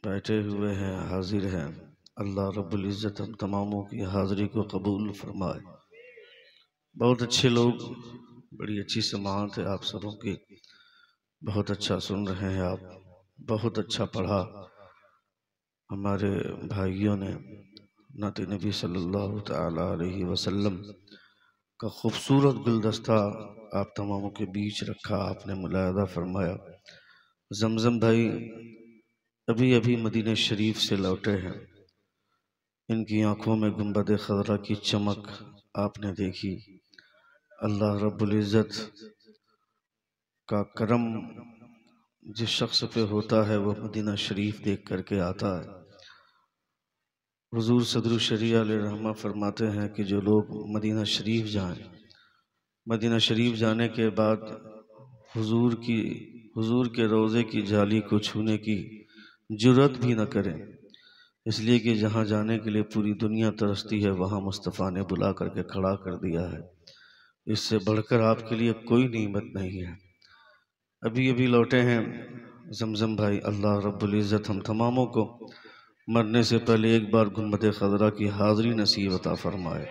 बैठे हुए हैं, हाजिर हैं। अल्लाह रब्बुल इज़्ज़त हम तमामों की हाज़िरी को कबूल फरमाए। बहुत अच्छे लोग, बड़ी अच्छी समाअत है आप सबों की। बहुत अच्छा सुन रहे हैं आप, बहुत अच्छा पढ़ा हमारे भाइयों ने। नाते नबी सल्लल्लाहु तआला अलैहि वसल्लम का खूबसूरत गुलदस्ता आप तमामों के बीच रखा, आपने मुलाहज़ा फरमाया। जमजम भाई अभी अभी मदीना शरीफ से लौटे हैं, इनकी आंखों में गुंबद खज़रा की चमक आपने देखी। अल्लाह रब्बुल इज़्ज़त का करम जिस शख्स पे होता है वो मदीना शरीफ देख करके आता है। हुजूर सदरुल शरीया अलैहिर्रहमा फरमाते हैं कि जो लोग मदीना शरीफ जाएं, मदीना शरीफ जाने के बाद हुजूर के रोज़े की जाली को छूने की जुर्रत भी न करें, इसलिए कि जहाँ जाने के लिए पूरी दुनिया तरसती है वहाँ मुस्तफ़ा ने बुला करके खड़ा कर दिया है। इससे बढ़कर आपके लिए कोई नेमत नहीं है। अभी अभी लौटे हैं जमजम भाई। अल्लाह रब्बुल इज़्ज़त हम तमामों को मरने से पहले एक बार गुंबद खज़रा की हाज़िरी नसीब अता फरमाए।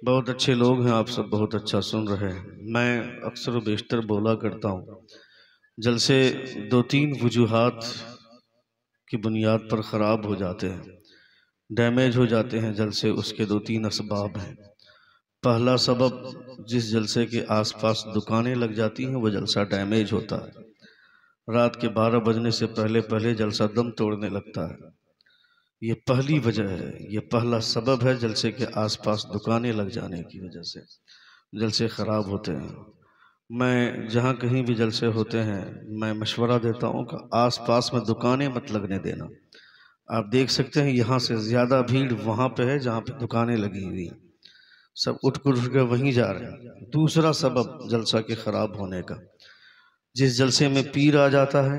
बहुत अच्छे लोग हैं आप सब, बहुत अच्छा सुन रहे हैं। मैं अक्सर व बेशतर बोला करता हूँ, जलसे दो तीन वजूहात की बुनियाद पर ख़राब हो जाते हैं, डैमेज हो जाते हैं जलसे। उसके दो तीन असबाब हैं। पहला सबब, जिस जलसे के आसपास दुकानें लग जाती हैं वो जलसा डैमेज होता है। रात के 12 बजने से पहले पहले जलसा दम तोड़ने लगता है। ये पहली वजह है, ये पहला सबब है जलसे के आसपास दुकानें लग जाने की वजह से जलसे ख़राब होते हैं। मैं जहाँ कहीं भी जलसे होते हैं मैं मशवरा देता हूँ कि आसपास में दुकानें मत लगने देना। आप देख सकते हैं यहाँ से ज़्यादा भीड़ वहाँ पे है जहाँ पे दुकानें लगी हुई हैं, सब उठ कर वहीं जा रहे हैं। दूसरा सबब जलसा के ख़राब होने का, जिस जलसे में पीर आ जाता है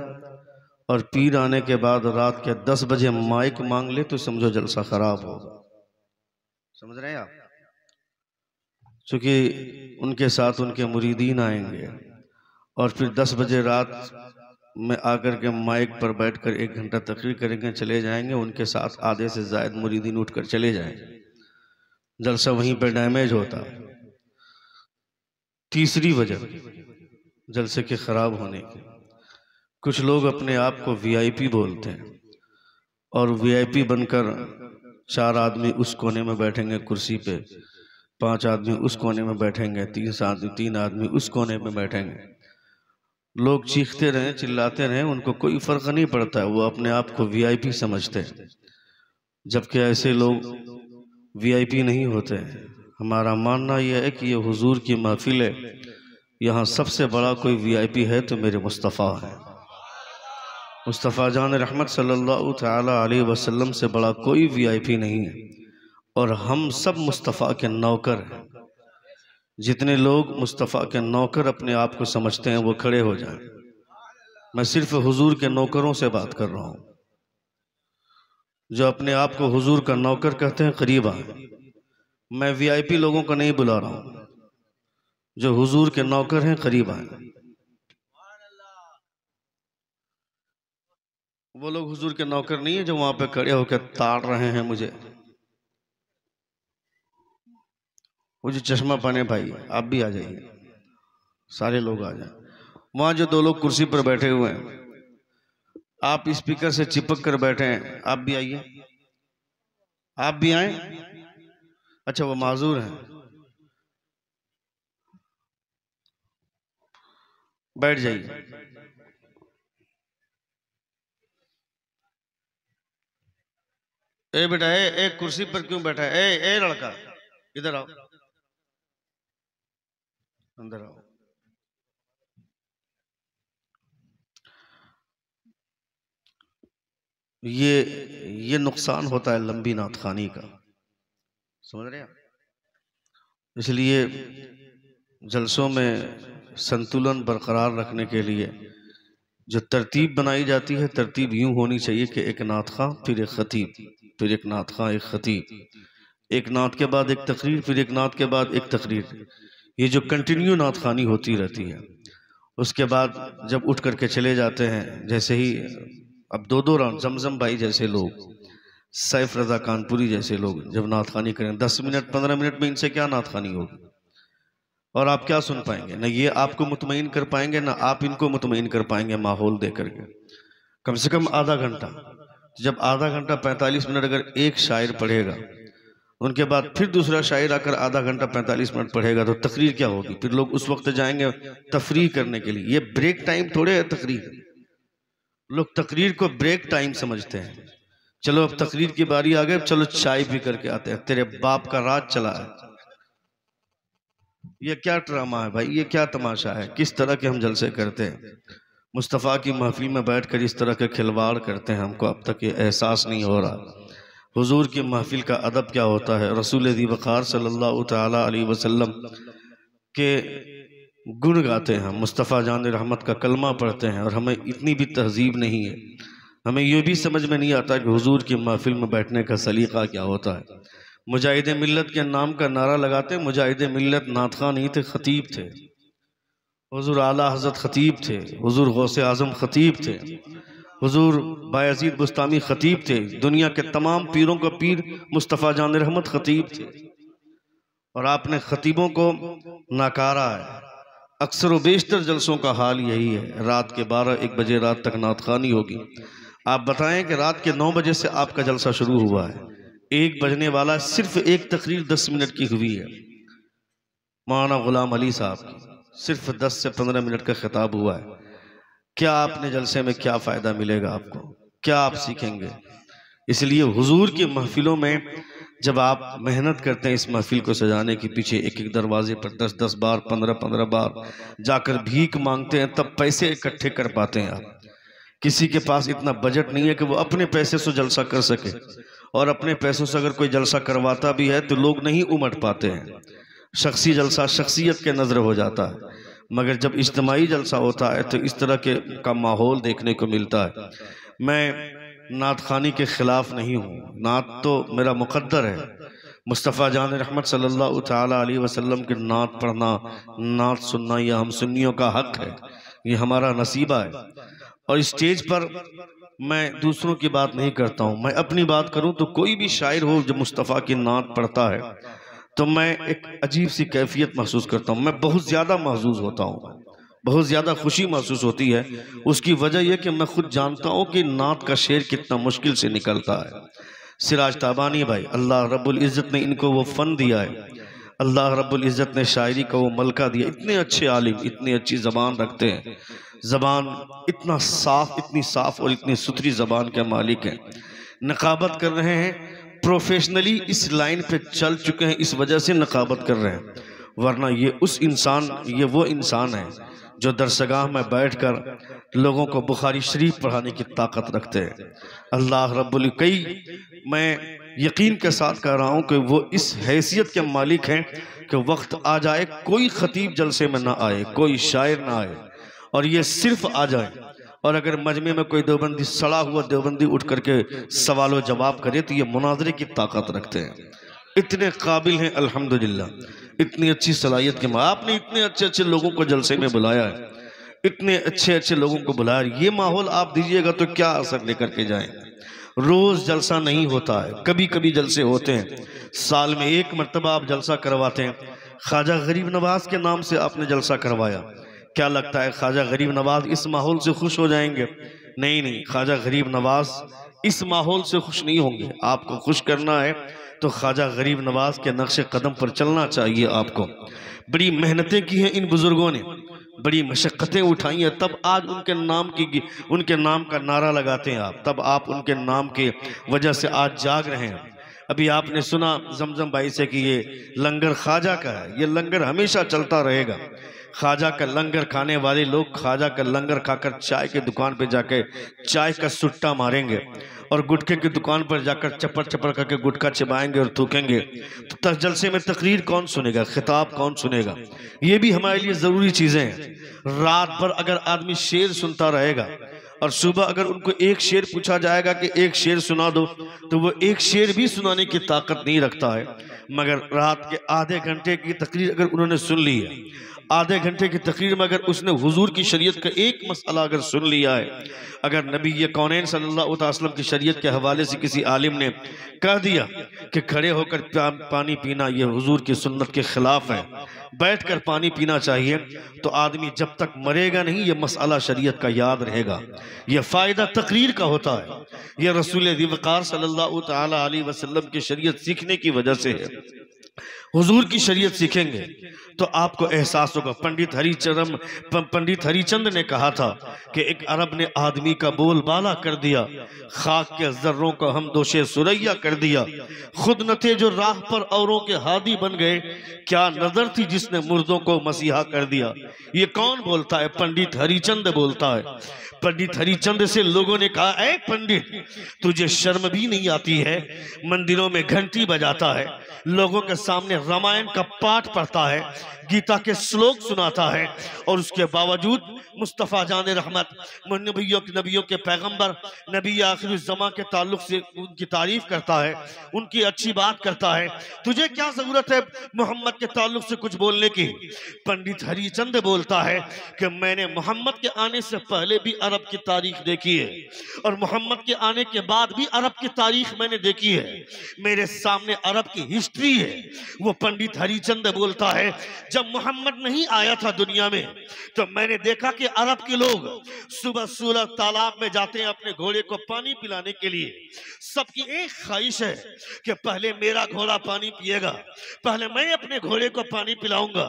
और पीर आने के बाद रात के 10 बजे माइक मांग ले तो समझो जलसा ख़राब होगा। समझ रहे हैं आप? क्योंकि उनके साथ उनके मुरीदीन आएंगे और फिर 10 बजे रात में आकर के माइक पर बैठकर 1 घंटा तकरीर करेंगे, चले जाएंगे। उनके साथ आधे से ज़ायद मुरीदीन उठकर चले जाएंगे, जलसा वहीं पर डैमेज होता है। तीसरी वजह जलसे के ख़राब होने की, कुछ लोग अपने आप को वीआईपी बोलते हैं और वीआईपी बनकर 4 आदमी उस कोने में बैठेंगे कुर्सी पे, 5 आदमी उस कोने में बैठेंगे, 3 आदमी उस कोने में बैठेंगे। लोग चीखते रहें, चिल्लाते रहें, उनको कोई फ़र्क नहीं पड़ता है। वो अपने आप को वीआईपी समझते हैं, जबकि ऐसे लोग वीआईपी नहीं होते हैं। हमारा मानना यह है कि ये हुजूर की महफिल है, यहाँ सबसे बड़ा कोई वीआईपी है तो मेरे मुस्तफ़ा है। मुस्तफ़ा जान रहमत सल्लल्लाहु तआला अलैहि वसल्लम से बड़ा कोई वीआईपी नहीं है और हम सब मुस्तफ़ा के नौकर हैं। जितने लोग मुस्तफ़ा के नौकर अपने आप को समझते हैं वो खड़े हो जाएं। मैं सिर्फ हुजूर के नौकरों से बात कर रहा हूँ। जो अपने आप को हुजूर का नौकर कहते हैं करीब आए। मैं वीआईपी लोगों को नहीं बुला रहा हूँ, जो हुजूर के नौकर हैं करीब आए। वो लोग हुजूर के नौकर नहीं है जो वहां पे खड़े होकर ताड़ रहे हैं मुझे। वो जो चश्मा पहने भाई, आप भी आ जाइए, सारे लोग आ जाए। वहां जो 2 लोग कुर्सी पर बैठे हुए हैं, आप स्पीकर से चिपक कर बैठे हैं, आप भी आइए, आप भी आए। अच्छा, वो माजूर हैं, बैठ जाइए। ए बेटा, एक कुर्सी पर क्यों बैठा है? ए लड़का, इधर आओ, अंदर आओ। ये नुकसान होता है लंबी नातखानी का, समझ रहे हैं? इसलिए जलसों में संतुलन बरकरार रखने के लिए जो तरतीब बनाई जाती है, तरतीब यूं होनी चाहिए कि एक नात खां, फिर एक खतीब, फिर एक नात खां, एक खतीब, एक नात के बाद एक तकरीर, फिर एक नात के बाद एक तकरीर। ये जो कंटिन्यू नात खानी होती रहती है, उसके बाद जब उठ करके चले जाते हैं, जैसे ही अब दो दो राउंड जमजम भाई जैसे लोग, सैफ रजा कानपुरी जैसे लोग जब नात खानी करें 10 मिनट 15 मिनट में इनसे क्या नात खानी होगी? और आप क्या सुन पाएंगे? ना ये आपको मुतमईन कर पाएंगे ना आप इनको मुतमईन कर पाएंगे माहौल दे करके। कम से कम आधा घंटा, जब आधा घंटा 45 मिनट अगर एक शायर पढ़ेगा, उनके बाद फिर दूसरा शायर आकर आधा घंटा 45 मिनट पढ़ेगा, तो तकरीर क्या होगी? फिर लोग उस वक्त जाएंगे तफरीह करने के लिए। ये ब्रेक टाइम थोड़े है तकरीर। लोग तकरीर को ब्रेक टाइम समझते हैं। चलो अब तकरीर की बारी आ गई, चलो चाय पी करके आते हैं। तेरे बाप का राज चला है। ये क्या ड्रामा है भाई? ये क्या तमाशा है? किस तरह के हम जलसे करते हैं? मुस्तफ़ा की महफिल में बैठकर इस तरह के खिलवाड़ करते हैं। हमको अब तक ये एहसास नहीं हो रहा हुजूर की महफिल का अदब क्या होता है। रसूल दी वक़ार सल्लल्लाहु ताला अलैहि वसल्लम के गुण गाते हैं, मुस्तफ़ा जान रहमत का कलमा पढ़ते हैं, और हमें इतनी भी तहजीब नहीं है। हमें ये भी समझ में नहीं आता कि हुजूर की महफिल में बैठने का सलीका क्या होता है। मुजाहिद मिल्लत के नाम का नारा लगाते। मुजाहिद मिल्लत नात खां नहीं थे, खतीब थे। हुजूर आला हज़रत खतीब थे, हुजूर गौसे आज़म खतीब थे, हुजूर बायज़ीद बुस्तामी खतीब थे। दुनिया के तमाम पीरों का पीर मुस्तफ़ा जान रहमत खतीब थे, और आपने खतीबों को नकारा है। अक्सर व बेशतर जलसों का हाल यही है। रात के 12-1 बजे रात तक नात खानी होगी। आप बताएं कि रात के 9 बजे से आपका जलसा शुरू हुआ है, 1 बजने वाला, सिर्फ एक तकरीर 10 मिनट की हुई है मौलाना गुलाम अली साहब की, सिर्फ 10 से 15 मिनट का खिताब हुआ है। क्या आपने जलसे में क्या फ़ायदा मिलेगा आपको? क्या आप सीखेंगे? इसलिए हुजूर की महफिलों में जब आप मेहनत करते हैं इस महफिल को सजाने के पीछे, एक एक दरवाजे पर 10-10 बार 15-15 बार जाकर भीख मांगते हैं, तब पैसे इकट्ठे कर पाते हैं आप। किसी के पास इतना बजट नहीं है कि वो अपने पैसे से जलसा कर सके, और अपने पैसों से अगर कोई जलसा करवाता भी है तो लोग नहीं उमड़ पाते हैं। शख्सी जलसा शख्सियत के नज़र हो जाता है, मगर जब इज्तिमाई जलसा होता है तो इस तरह का माहौल देखने को मिलता है। मैं नात खानी के ख़िलाफ़ नहीं हूँ, नात तो मेरा मुक़द्दर है। मुस्तफ़ा जान रहमत सल्लल्लाहु ताला अलैहि वसल्लम की नात पढ़ना, नात सुनना, यह हम सुन्नियों का हक़ है, ये हमारा नसीबा है। और स्टेज पर मैं दूसरों की बात नहीं करता हूँ, मैं अपनी बात करूँ तो कोई भी शायर हो जो मुस्तफ़ा की नात पढ़ता है तो मैं एक अजीब सी कैफियत महसूस करता हूँ। मैं बहुत ज़्यादा महसूस होता हूँ, बहुत ज़्यादा खुशी महसूस होती है। उसकी वजह यह कि मैं खुद जानता हूँ कि नात का शेर कितना मुश्किल से निकलता है। सिराज ताबानी भाई, अल्लाह रब्बुल इज़्ज़त ने इनको वो फ़न दिया है, अल्लाह रब्बुल इज़्ज़त ने शायरी का वो मलका दिया। इतने अच्छे आलिम, इतनी अच्छी ज़बान रखते हैं, ज़बान इतना साफ़, इतनी साफ़ और इतनी सुथरी ज़बान के मालिक हैं। नकाबत कर रहे हैं, प्रोफेशनली इस लाइन पे चल चुके हैं, इस वजह से नकाबत कर रहे हैं। वरना ये वो इंसान है जो दरसगाह में बैठकर लोगों को बुखारी शरीफ पढ़ाने की ताकत रखते हैं। अल्लाह रब्बुल, मैं यकीन के साथ कह रहा हूँ कि वो इस हैसियत के मालिक हैं कि वक्त आ जाए कोई खतीब जलसे में ना आए, कोई शायर ना आए, और ये सिर्फ आ जाए, और अगर मजमे में कोई देवबंदी, सड़ा हुआ देवबंदी उठ करके सवाल जवाब करे तो ये मुनाजरे की ताकत रखते हैं। इतने काबिल हैं अल्हम्दुलिल्लाह, इतनी अच्छी सलाहियत के आपने इतने अच्छे अच्छे लोगों को जलसे में बुलाया है, इतने अच्छे अच्छे लोगों को बुलाया। ये माहौल आप दीजिएगा तो क्या असर लेकर के जाएंगे। रोज जलसा नहीं होता है, कभी कभी जलसे होते हैं, साल में एक मरतबा आप जलसा करवाते हैं। ख्वाजा गरीब नवाज के नाम से आपने जलसा करवाया, क्या लगता है ख्वाजा गरीब नवाज इस माहौल से खुश हो जाएंगे? नहीं नहीं, ख्वाजा गरीब नवाज इस माहौल से खुश नहीं होंगे। आपको खुश करना है तो ख्वाजा गरीब नवाज के नक्शे कदम पर चलना चाहिए आपको। बड़ी मेहनतें की हैं इन बुजुर्गों ने, बड़ी मशक्क़तें उठाई हैं, तब आज उनके नाम का नारा लगाते हैं आप, तब आप उनके नाम के वजह से आज जाग रहे हैं। अभी आपने सुना जमजम भाई से कि ये लंगर ख्वाजा का है, ये लंगर हमेशा चलता रहेगा। ख्वाजा का लंगर खाने वाले लोग ख्वाजा का लंगर खाकर चाय के दुकान पे जाकर चाय का सुट्टा मारेंगे, और गुटखे की दुकान पर जाकर चप्पड़ चप्पड़ करके गुटखा चिबाएंगे और थूकेंगे। तो जलसे में तकरीर कौन सुनेगा, खिताब कौन सुनेगा? ये भी हमारे लिए ज़रूरी चीज़ें हैं। रात भर अगर आदमी शेर सुनता रहेगा और सुबह अगर उनको एक शेर पूछा जाएगा कि एक शेर सुना दो, तो वो एक शेर भी सुनाने की ताकत नहीं रखता है। मगर रात के आधे घंटे की तकरीर अगर उन्होंने सुन ली है, आधे घंटे की तकरीर में अगर उसने हुजूर की शरीयत का एक मसला अगर सुन लिया है, अगर नबी कौनैन सल्लल्लाहु अलैहि वसल्लम की शरीयत के हवाले से किसी आलिम ने कह दिया कि खड़े होकर पानी पीना ये हुजूर की सुन्नत के खिलाफ है, बैठकर पानी पीना चाहिए, तो आदमी जब तक मरेगा नहीं ये मसला शरीयत का याद रहेगा। ये फ़ायदा तकरीर का होता है। ये रसूल वक़ार सल्लल्लाहु तआला अलैहि वसल्लम की शरीयत सीखने की वजह से है। हुजूर की शरीयत सीखेंगे तो आपको एहसास होगा। पंडित हरिचंद ने कहा था कि एक अरब ने आदमी का बोलबाला कर दिया, खाक के जर्रों को हम दोषे सुरैया कर दिया, खुद न थे जो राह पर औरों के हादी बन गए, क्या नजर थी जिसने मुर्दों को मसीहा कर दिया। ये कौन बोलता है? पंडित हरिचंद बोलता है। पंडित हरिचंद से लोगों ने कहा, ऐ पंडित, तुझे शर्म भी नहीं आती है? मंदिरों में घंटी बजाता है, लोगों के सामने रामायण का पाठ पढ़ता है, गीता के श्लोक सुनाता है, और उसके बावजूद मुस्तफ़ा जान रहमत नबियों के पैगंबर नबी आखिर ज़मा के ताल्लुक से उनकी तारीफ करता है, उनकी अच्छी बात करता है। तुझे क्या जरूरत है मोहम्मद के ताल्लुक से कुछ बोलने की? पंडित हरिचंद बोलता है कि मैंने मोहम्मद के आने से पहले भी अरब की तारीख देखी है और मोहम्मद के आने के बाद भी अरब की तारीख मैंने देखी है। मेरे सामने अरब की हिस्ट्री है। वो पंडित हरिचंद बोलता है, जब मोहम्मद नहीं आया था दुनिया में तो मैंने देखा कि अरब के लोग सुबह सुबह तालाब में जाते हैं अपने घोड़े को पानी पिलाने के लिए। सबकी एक ख्वाहिश है कि पहले मेरा घोड़ा पानी पिएगा, पहले मैं अपने घोड़े को पानी पिलाऊंगा।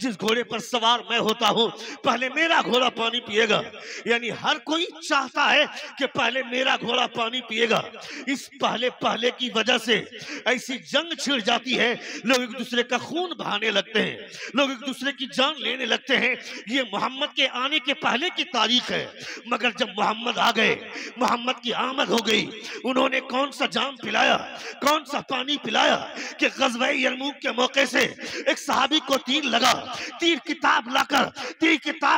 जिस घोड़े पर सवार मैं होता हूं पहले मेरा घोड़ा पानी पिएगा। यानी हर कोई चाहता है कि पहले मेरा घोड़ा पानी पिएगा। इस पहले की वजह से ऐसी जंग छिड़ जाती है, लोग एक दूसरे का खून बहाने लगते हैं, लोग एक दूसरे की जान लेने लगते हैं। ये मोहम्मद के आने के पहले की तारीख है। मगर जब मोहम्मद आ गए, मोहम्मद की आमद हो गई, उन्होंने कौन सा जाम पिलाया, कौन सा पानी पिलाया कि ग़ज़वा यरमूक के मौके से एक सहाबी को तीर लगा, तीर किताब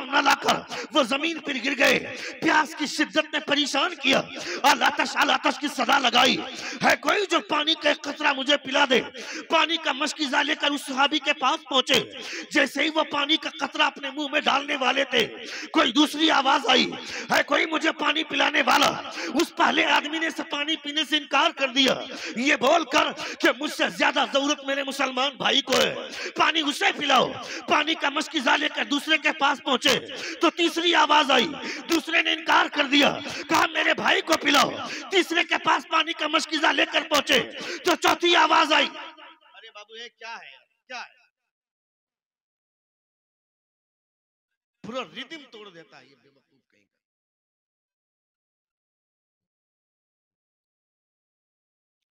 न लाकर वो जमीन पर गिर गए। प्यास की शिद्दत ने परेशान किया, आलातश की सदा लगाई, है कोई जो पानी का एक कतरा मुझे पिला दे। पानी का मशकीज़ा लेकर उस सहाबी के पास पहुंचे। जैसे ही वो पानी का कतरा अपने मुंह में डालने वाले थे, कोई दूसरी आवाज आई, है कोई मुझे पानी पिलाने वाला। उस पहले आदमी ने पानी पीने से इनकार कर दिया, ये बोलकर कि मुझसे ज्यादा जरूरत मेरे मुसलमान भाई को है, पानी उसे पिलाओ। पानी का मशकीज़ा लेकर दूसरे के पास पहुंचे तो तीसरी आवाज आई, दूसरे ने इनकार कर दिया, कहा मेरे भाई को पिलाओ। तीसरे के पास पानी का मशकीज़ा लेकर पहुंचे तो चौथी आवाज आई, अरे बाबू ये क्या है, क्या है? पूरा रिदम तोड़ देता है ये बेवकूफ कहीं का।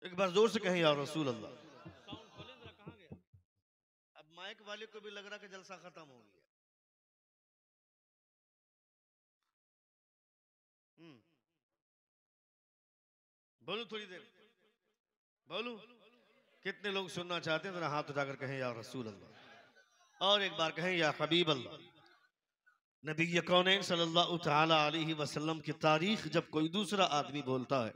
एक बार जोर से कहें या रसूल अल्लाह। अब माइक वाले को भी लग रहा कि जलसा खत्म हो गया। बोलूं थोड़ी देर, बोलूं? कितने लोग सुनना चाहते हैं? जरा हाथ उठाकर कहें या रसूल अल्लाह। और एक बार कहें या हबीब अल्लाह। नबी कौनैन सल्लल्लाहु तआला अलैहि वसल्लम की तारीख जब कोई दूसरा आदमी बोलता है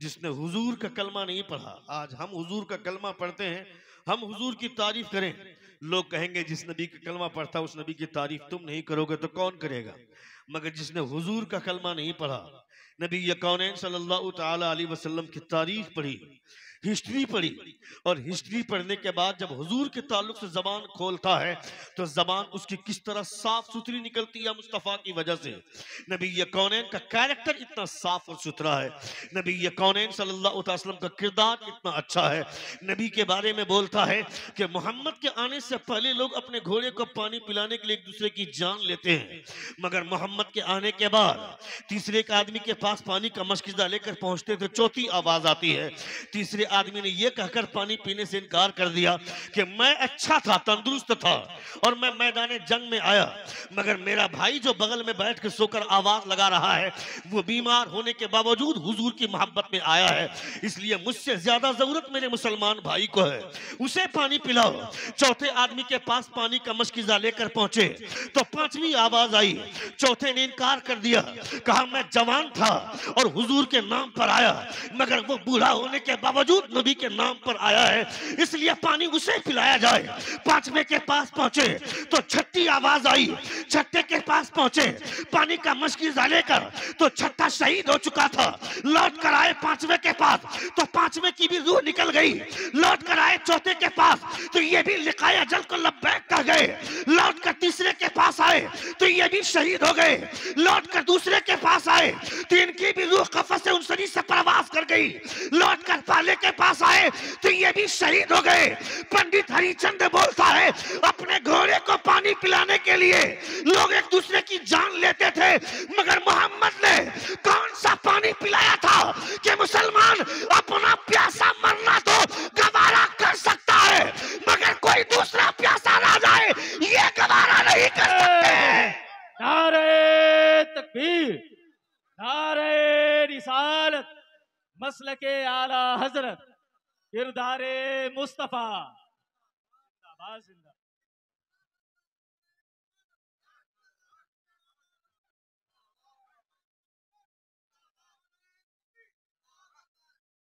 जिसने हुजूर का कलमा नहीं पढ़ा, आज हम हुजूर का कलमा पढ़ते हैं, हम हुजूर की तारीफ करें, लोग कहेंगे जिस नबी का कलमा पढ़ता उस नबी की तारीफ तुम नहीं करोगे तो कौन करेगा? मगर जिसने हुजूर का कलमा नहीं पढ़ा, नबी कौनैन सल्लल्लाहु तआला अलैहि वसल्लम की तारीख पढ़ी, हिस्ट्री पढ़ी, और हिस्ट्री पढ़ने के बाद जब हुजूर के ताल्लुक से जबान खोलता है तो जबान उसकी किस तरह साफ सुथरी निकलती है मुस्तफ़ा की वजह से। नबी कौनैन का कैरेक्टर इतना साफ और सुथरा है, नबी कौनैन सल्लल्लाहु अलैहि वसल्लम का किरदार इतना अच्छा है। नबी के बारे में बोलता है कि मोहम्मद के आने से पहले लोग अपने घोड़े को पानी पिलाने के लिए एक दूसरे की जान लेते हैं, मगर मोहम्मद के आने के बाद तीसरे एक आदमी के पास पानी का मशकीज़ा लेकर पहुंचते तो चौथी आवाज आती है, तीसरे आदमी ने यह कहकर पानी पीने से इनकार कर दिया कि मैं अच्छा था, तंदुरुस्त था और मैं मैदान जंग में आया, मगर मेरा भाई जो बगल में बैठ के सोकर आवाज लगा रहा है वो बीमार होने के बावजूद हुजूर की मोहब्बत में आया है, इसलिए मुझसे ज्यादा जरूरत मेरे मुसलमान भाई को है, उसे पानी पिलाओ। चौथे आदमी के पास पानी का मशकीज़ा लेकर पहुंचे तो पांचवी आवाज आई, चौथे ने इनकार कर दिया, कहा मैं जवान था और हुजूर के नाम पर आया, मगर वो बूढ़ा होने के बावजूद मौजूद नबी के नाम पर आया है, इसलिए पानी उसे पिलाया जाए। पांचवे के पास पहुंचे तो छठी आवाज आई, छठे के पास पहुंचे पानी का मशकीजा लेकर तो छठा शहीद हो चुका था। लौट कर आए पांचवे के पास तो पांचवे की भी रूह निकल गई। लौट कर आए चौथे के पास तो ये भी लिखाया जल को लब्बैक कह गए। लौट कर तीसरे के पास आए तो ये भी शहीद हो गए। लौट कर दूसरे के पास आए तो इनकी भी रूह कफस उनसरी से परवास कर गई। लौट कर पाले के पास आए तो ये भी शहीद हो गए। पंडित हरिचंद बोलता है अपने घोड़े को पानी पिलाने के लिए लोग एक दूसरे की जान लेते थे, मगर मोहम्मद ने कौन सा पानी पिलाया था कि मुसलमान अपना प्यासा मरना तो गवारा कर सकता है, मगर कोई दूसरा प्यासा रह जाए ये गवारा नहीं कर सकते। नारे तकबीर, नारे रिसालत, मसलके आला हजरत, किरदारे मुस्तफा जिंदाबाद।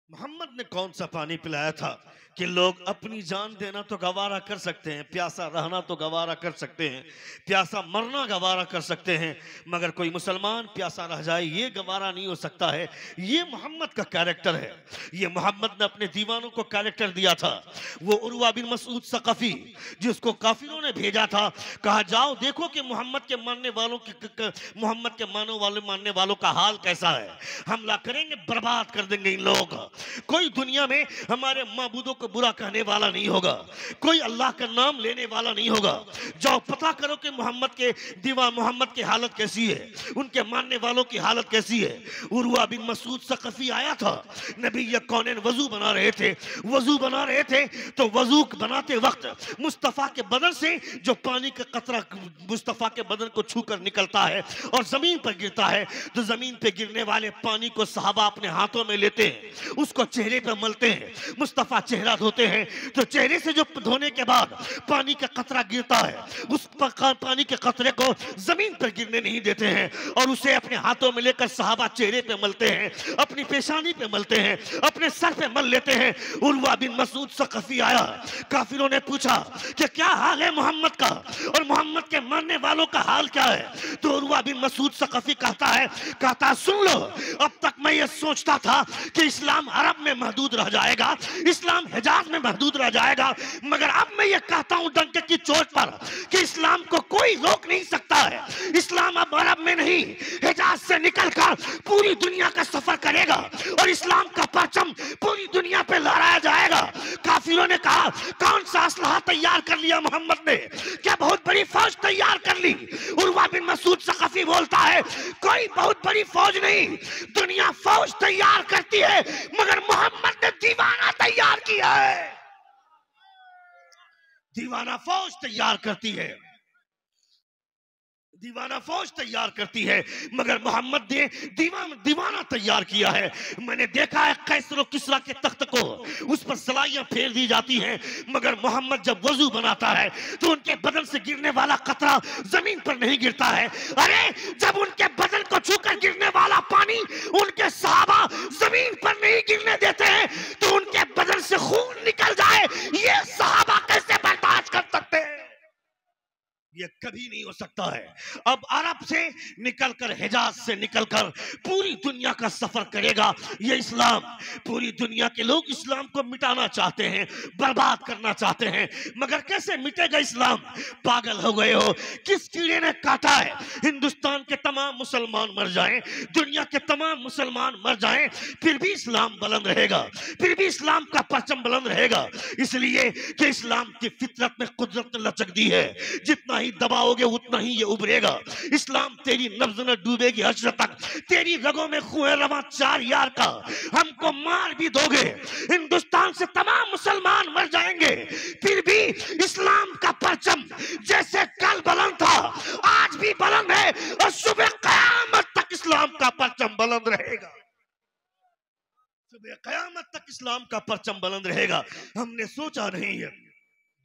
मोहम्मद ने कौन सा पानी पिलाया था कि लोग अपनी जान देना तो गवारा कर सकते हैं, प्यासा रहना तो गवारा कर सकते हैं, प्यासा मरना गवारा कर सकते हैं, मगर कोई मुसलमान प्यासा रह जाए ये गवारा नहीं हो सकता है। ये मोहम्मद का कैरेक्टर है। ये मोहम्मद ने अपने दीवानों को कैरेक्टर दिया था। वो उर्वा बिन मसूद सकफी जिसको काफिरों ने भेजा था, कहा जाओ देखो कि मोहम्मद के मानने वालों का हाल कैसा है, हमला करेंगे बर्बाद कर देंगे इन लोगों का। कोई दुनिया में हमारे माबूदों को बुरा कहने वाला नहीं होगा, कोई अल्लाह का नाम लेने वाला नहीं होगा। जाओ पता करो कि मोहम्मद की हालत कैसी है, उनके मानने वालों की हालत कैसी है। उर्वा बिन मसूद सकफी आया था, नबी कौनैन वजू बना रहे थे तो वजू बनाते वक्त मुस्तफा के बदन से जो पानी का कतरा मुस्तफा के बदन को छूकर निकलता है और जमीन पर गिरता है, तो जमीन पे गिरने वाले पानी को सहाबा अपने हाथों में लेते हैं, उसको चेहरे पे मलते हैं। मुस्तफा चेहरा धोते हैं तो चेहरे से जो धोने के बाद पानी का कतरा गिरता है, उस पानी के कतरे को जमीन पर गिरने नहीं देते हैं और उसे अपने हाथों में लेकर सहाबा चेहरे पे मलते हैं, अपनी पेशानी पे मलते हैं, अपने सर पे मल लेते हैं। उर्वा बिन मसूद सकफी आया, काफिरों ने पूछा कि क्या हाल है मोहम्मद का और मोहम्मद के मानने वालों का हाल क्या है। तो उर्वा बिन मसूद सकफी कहता है सुन लो, अब तक मैं ये सोचता था कि इस्लाम अरब में महदूद रह जाएगा, इस्लाम हिजाज में महदूद रह जाएगा, मगर अब मैं ये कहता हूं डंके की चोट पर कि इस्लाम को कोई रोक नहीं सकता है। इस्लाम अब अरब में नहीं हिजाज से निकलकर पूरी दुनिया का सफर करेगा और इस्लाम का परचम पूरी दुनिया पे लहराया जाएगा। काफिरों ने कहा कौन सा असलहा तैयार कर लिया मोहम्मद ने, क्या बहुत बड़ी फौज तैयार कर ली। उर्वा बिन मसूद सकफी बोलता है कोई बहुत बड़ी फौज नहीं, दुनिया फौज तैयार करती है मगर मोहम्मद ने दीवाना तैयार किया है। दीवाना फौज तैयार करती है, दीवाना फौज तैयार करती है, मगर मोहम्मद ने दीवाना तैयार किया है। मैंने देखा है कैसर और किसरा के तख्त को उस पर सलाइयां फेर दी जाती हैं, मगर मोहम्मद जब वजू बनाता है तो उनके बदन से गिरने वाला कतरा जमीन पर नहीं गिरता है। अरे जब उनके बदन को छूकर गिरने वाला पानी उनके सहाबा जमीन पर नहीं गिरने देते हैं तो उनके बदन से खून निकल जाए ये सहाबा कैसे बर्दाश्त कर सकते हैं। ये कभी नहीं हो सकता है। अब अरब से निकलकर हिजाज से निकलकर पूरी दुनिया का सफर करेगा ये इस्लाम। पूरी दुनिया के लोग इस्लाम को मिटाना चाहते हैं, बर्बाद करना चाहते हैं, मगर कैसे मिटेगा इस्लाम। पागल हो गए हो, किस कीड़े ने काटा है। हिंदुस्तान के तमाम मुसलमान मर जाएं, दुनिया के तमाम मुसलमान मर जाएं, फिर भी इस्लाम बुलंद रहेगा, फिर भी इस्लाम का परचम बुलंद रहेगा। इसलिए कि इस्लाम की फितरत में कुदरत ने लचक दी है, जितना ही दबाओगे उतना ही ये उभरेगा। इस्लाम तेरी नब्ज में डूबेगी हश्र तक, तेरी रगों में खून रवा चार यार का। हमको मार भी दोगे, हिंदुस्तान से तमाम मुसलमान मर जाएंगे, फिर भी इस्लाम का परचम जैसे कल बुलंद था आज भी बुलंद है और सुबह क़यामत तक इस्लाम का परचम बुलंद रहेगा। सुबह क़यामत तक इस्लाम का परचम बुलंद रहेगा। हमने सोचा नहीं है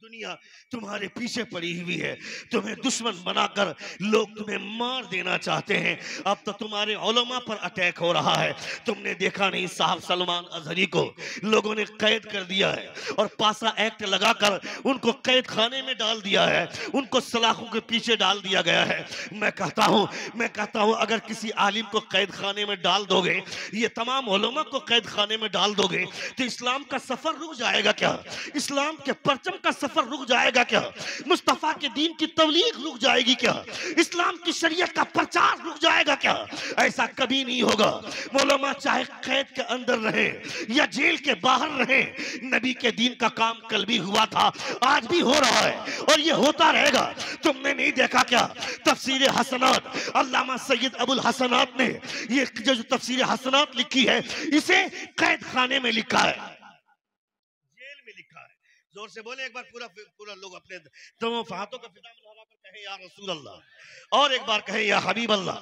दुनिया तुम्हारे पीछे पड़ी हुई है, तुम्हें दुश्मन बनाकर लोग तुम्हें मार देना चाहते हैं। अब तो तुम्हारे उलमा पर अटैक हो रहा है। तुमने देखा नहीं, साहब सलमान अजहरी को लोगों ने कैद कर दिया है और पासा एक्ट लगाकर उनको कैद खाने में डाल दिया है, उनको सलाखों के पीछे डाल दिया गया है। मैं कहता हूं अगर किसी आलिम को कैद खाने में डाल दोगे, ये तमाम उलमा को कैद खाने में डाल दोगे, तो इस्लाम का सफर रुक जाएगा क्या? इस्लाम के परचम का सफर रुक जाएगा क्या? मुस्तफा के दीन की तबलीग रुक जाएगी क्या? इस्लाम की शरीयत का प्रचार रुक जाएगा क्या? ऐसा कभी नहीं होगा। मौलाना चाहे कैद के अंदर रहे या जेल के बाहर रहे, नबी के दीन का काम कल भी हुआ था, आज भी हो रहा है और ये होता रहेगा। तुमने नहीं देखा क्या तफसीर हसनात, अल्लामा सैयद अबुल हसनात ने ये जो तफसीर हसनात लिखी है, इसे कैद खाने में लिखा है, जेल में लिखा है। जोर से बोले एक बार, पूरा लोग अपने दोनों हाथों का फिदा में लगा कर कहें या रसूल अल्लाह, और एक बार कहें या हबीब अल्लाह।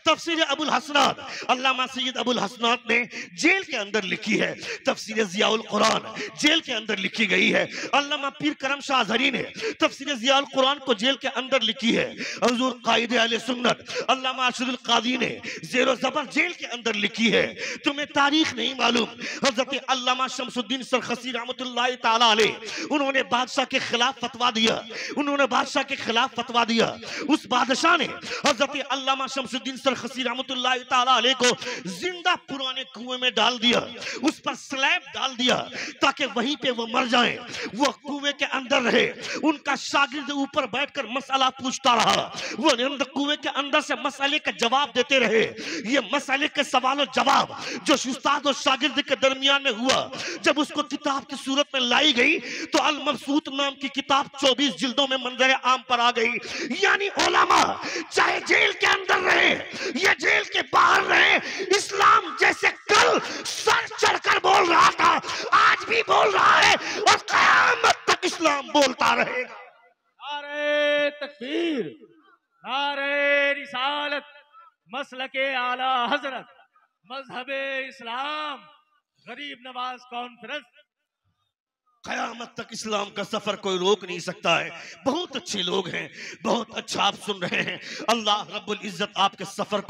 तफसीर अबुल हसनात, अल्लामा सैयद अबुल हसनात ने जेल के अंदर लिखी है। तफसीर जियाउल कुरान जेल के अंदर लिखी गई है। अल्लामा पीर करम शाह अज़हरी ने तफसीर जियाउल कुरान को जेल के अंदर लिखी है। हुजूर कायद अहले सुन्नत अल्लामा अरशदुल कादी ने ज़ेरो ज़बर जेल के अंदर लिखी है। तुम्हें तारीख नहीं मालूम, हजरत अल्लामा शमसुद्दीन सरखसी रहमतुल्लाह ताला अलैह, उन्होंने बादशाह के खिलाफ फतवा दिया, उन्होंने बादशाह के खिलाफ फतवा दिया। उस बादशाह ने हजरत अल्लामा शमसुद्दीन सरखसी रहमतुल्लाह ताला अलैह को जिंदा पुराने कुएं में डाल दिया, उस पर स्लैब डाल दिया ताकि वहीं पे वो मर जाएं। वो कुएं के अंदर रहे, उनका शागिर्द ऊपर बैठकर मसला पूछता रहा, वो कुएं के अंदर से मसले का जवाब देते रहे। ये मसले के सवाल और जवाब जो उस्ताद और शागिर्द के दरमियान में हुआ, जब उसको किताब की सूरत में लाई गई तो अल मबसूत नाम की किताब 24 जिल्दों में मंजर आम पर आ गई। यानी उलमा चाहे जेल के अंदर रहे या जेल के बाहर रहे, इस्लाम जैसे कल सर चढ़कर बोल रहा था, आज भी बोल रहा है और क़यामत तक इस्लाम बोलता रहेगा। नारे तकबीर, नारे रिसालत, मसलके आला हजरत, मजहबे इस्लाम, गरीब नवाज कॉन्फ्रेंस। क़यामत तक इस्लाम का सफर कोई रोक नहीं सकता है। बहुत अच्छे लोग हैं, बहुत अच्छा आप सुन रहे हैं। अल्लाह रब्बुल इज्जत आपके सफर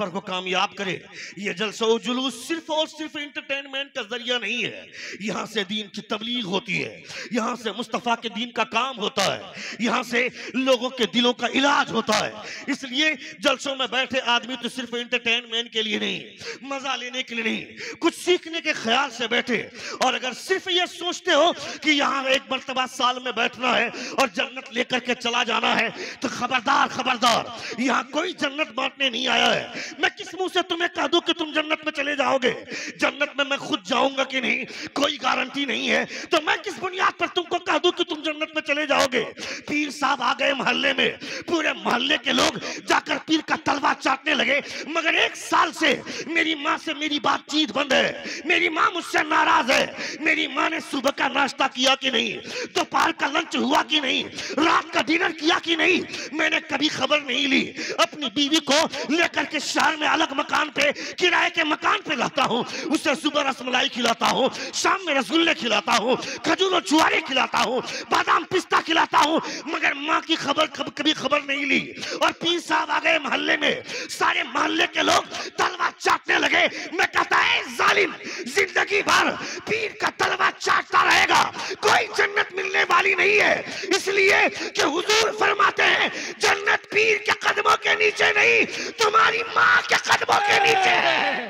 को कामयाब करे। ये जलसा और जुलूस सिर्फ और सिर्फ इंटरटेनमेंट का जरिया नहीं है। यहाँ से दीन की तबलीग होती है, यहाँ से मुस्तफ़ा के दीन का काम होता है, यहाँ से लोगों के दिलों का इलाज होता है। इसलिए जलसों में बैठे आदमी तो सिर्फ इंटरटेनमेंट के लिए नहीं, मजा लेने के लिए नहीं, कुछ सीखने के ख्याल से बैठे। और अगर सिर्फ ये सोचते हो कि यहाँ एक मर्तबा साल में बैठना है और जन्नत लेकर के चला जाना है, तो खबरदार खबरदार, यहाँ कोई जन्नत बांटने नहीं आया है। मैं किस मुंह से तुम्हें कह दूं कि तुम जन्नत में चले जाओगे? जन्नत में मैं खुद जाऊंगा कि नहीं कोई गारंटी नहीं है, तो मैं किस बुनियाद पर तुमको कह दूं कि तुम जन्नत में चले जाओगे? पीर साहब आ गए मोहल्ले में, पूरे मोहल्ले के लोग जाकर पीर का तलवा चाटने लगे, मगर 1 साल से मेरी माँ से मेरी बातचीत बंद है, मेरी माँ मुझसे नाराज है। मेरी माँ ने सुबह का नाश्ता किया कि नहीं, दोपहर का लंच हुआ कि नहीं, रात का डिनर किया कि नहीं, मैंने कभी खबर नहीं ली। अपनी बीवी को लेकर के शहर में अलग मकान पे, किराए के मकान पे रहता हूँ, उसे सुबह रसमलाई खिलाता हूँ, शाम में रसगुल्ले खिलाता हूँ, खजूर और छुआरे खिलाता हूँ, बादाम पिस्ता खिलाता हूँ, मगर माँ की कभी खबर नहीं ली। और पीर साहब आ गए मोहल्ले में, सारे मोहल्ले के लोग तलवा चाटने लगे। मैं कहता है जालिम, जिंदगी भर पीर का तलवा चाटता रहेगा, कोई जन्नत मिलने वाली नहीं है। इसलिए कि हुजूर फरमाते हैं जन्नत पीर के कदमों के नीचे नहीं, तुम्हारी माँ के कदमों के नीचे है।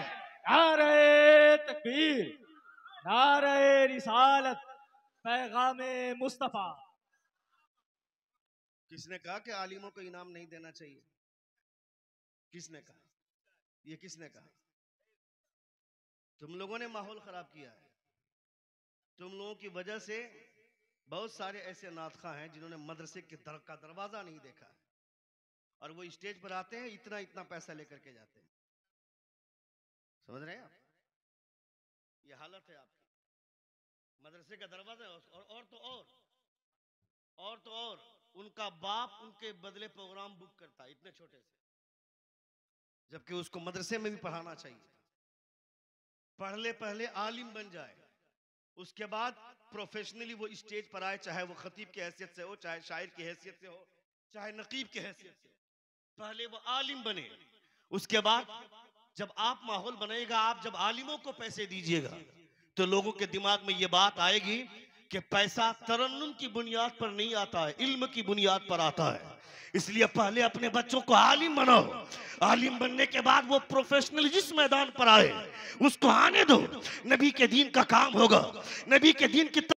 नारे तकबीर, नारे रिसालत, पैगामे मुस्तफा। किसने कहा कि आलिमों को इनाम नहीं देना चाहिए? किसने कहा? ये किसने कहा? तुम लोगों ने माहौल खराब किया है। तुम लोगों की वजह से बहुत सारे ऐसे नातखा हैं जिन्होंने मदरसे के का दरवाजा नहीं देखा और वो स्टेज पर आते हैं, इतना इतना पैसा लेकर के जाते हैं। समझ रहे हैं आप? ये हालत है आपकी। मदरसे का दरवाजा और तो और उनका बाप उनके बदले प्रोग्राम बुक करता है इतने छोटे से, जबकि उसको मदरसे में भी पढ़ाना चाहिए। पहले आलिम बन जाए, उसके बाद प्रोफेशनली वो स्टेज पर आए, चाहे वो खतीब की हैसियत से हो, चाहे शायर की हैसियत से हो, चाहे नकीब की हैसियत से। पहले वो आलिम बने, उसके बाद जब आप माहौल बनाएगा, आप जब आलिमों को पैसे दीजिएगा तो लोगों के दिमाग में ये बात आएगी कि पैसा तरन्नुम की बुनियाद पर नहीं आता है, इल्म की बुनियाद पर आता है। इसलिए पहले अपने बच्चों को आलिम बनाओ, आलिम बनने के बाद वो प्रोफेशनल जिस मैदान पर आए उसको आने दो। नबी के दीन का काम होगा, नबी के दीन की